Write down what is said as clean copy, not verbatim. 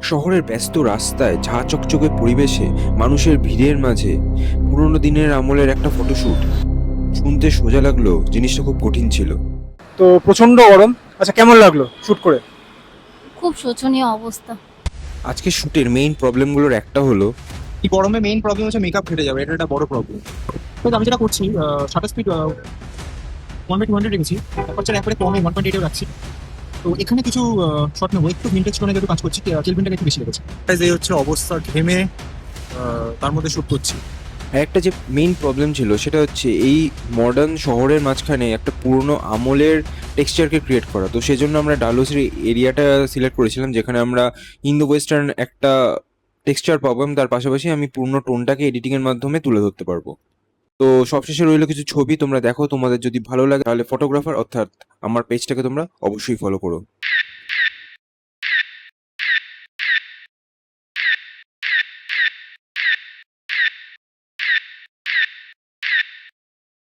শহরের ব্যস্ত রাস্তায় ঝাঁ চকচকে পরিবেশে মানুষের ভিড়ের মাঝে পুরোনো দিনের আমলের একটা ফটোশুট শুনতে সোজা লাগলো, জিনিসটা খুব কঠিন ছিল। তো প্রচন্ড গরম। আচ্ছা, কেমন লাগলো শুট করে? খুব শোচনীয় অবস্থা। আজকে শুটের মেইন প্রবলেমগুলোর একটা হলো এই গরমে মেইন প্রবলেম হচ্ছে মেকআপ ফেটে যাবে, এটা একটা বড় প্রবলেম। তো আমি যেটা করছি, শাটার স্পিড 1/200 রেখেছি, অ্যাপারচার একবারে কমে 1.8 রাখছি। তো এখানে কিছু শর্ট নেবো, একটু ভিন্টেজ টোনে একটু কাজ করছি, কেলভিনটাকে একটু বেশি রেখেছি। এই হচ্ছে অবস্থা, ঘেমে তার মধ্যে শুট করছি। আর একটা যে মেইন প্রবলেম ছিল সেটা হচ্ছে এই মডার্ন শহরের মাঝখানে একটা পুরনো আমলের টেক্সচারকে ক্রিয়েট করা। তো সেজন্য আমরা ডালোসের এরিয়াটা সিলেক্ট করেছিলাম, যেখানে আমরা ইন্দো ওয়েস্টার্ন একটা টেক্সচার পাবো এবং তার পাশাপাশি আমি পুরনো টোনটাকে এডিটিংয়ের মাধ্যমে তুলে ধরতে পারবো। তো সবশেষে রইলো কিছু ছবি, তোমরা দেখো, তোমাদের যদি ভালো লাগে তাহলে ফটোগ্রাফার অর্থাৎ আমার পেজটাকে তোমরা অবশ্যই ফলো করো।